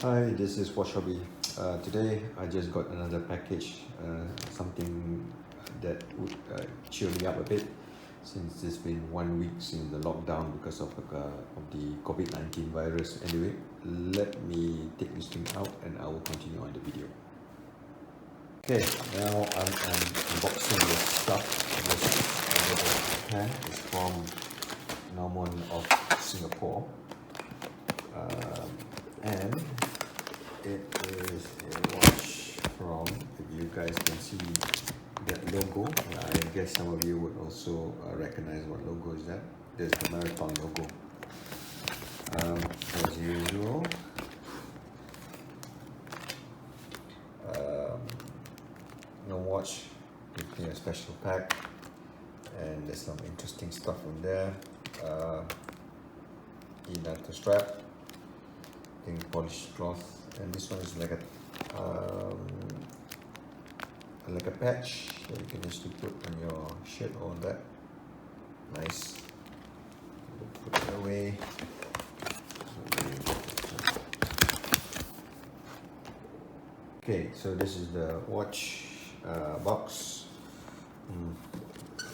Hi, this is Washabi. Today I just got another package, something that would cheer me up a bit since it's been 1 week since the lockdown because of the COVID-19 virus. Anyway, let me take this thing out and I will continue on the video. Okay, now I'm unboxing this stuff. This can is from Normon of Singapore. And it is a watch from, if you guys can see that logo, I guess some of you would also recognize what logo is that. There's the Marathon logo. As usual, no watch, give me a special pack, and there's some interesting stuff in there. Inner strap, polished cloth, and this one is like a patch that you can actually put on your shirt or on that. Nice. Put it away. Okay, so this is the watch box.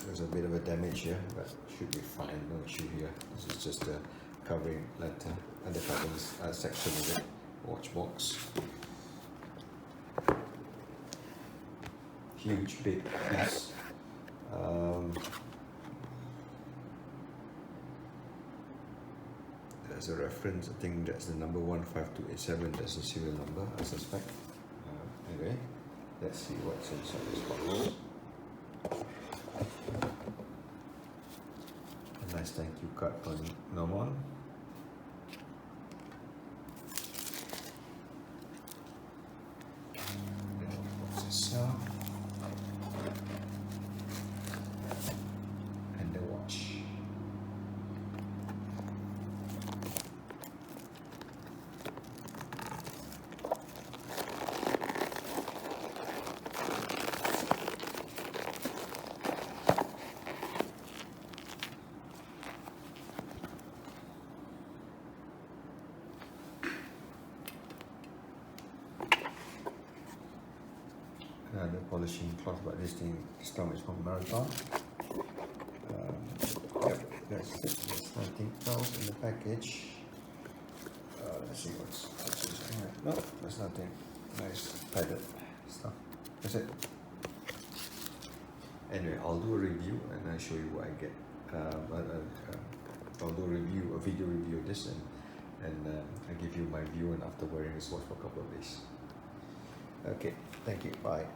There's a bit of a damage here, but should be fine. No issue here. This is just the covering letter and the covering section of it. Watch box. Huge big piece. There's a reference. I think that's the number 15287. That's the serial number, I suspect. Anyway, let's see what's inside this box. A nice thank you card from Normon. And the watch. Another polishing cloth, but this time is from Marathon. Yep, that's it. There's nothing else in the package. Let's see what's inside. No, there's nothing. Nice padded stuff. That's it. Anyway, I'll do a review and I'll show you what I get. I'll do a video review of this, and I'll give you my view and after wearing this watch for a couple of days. Okay, thank you. Bye.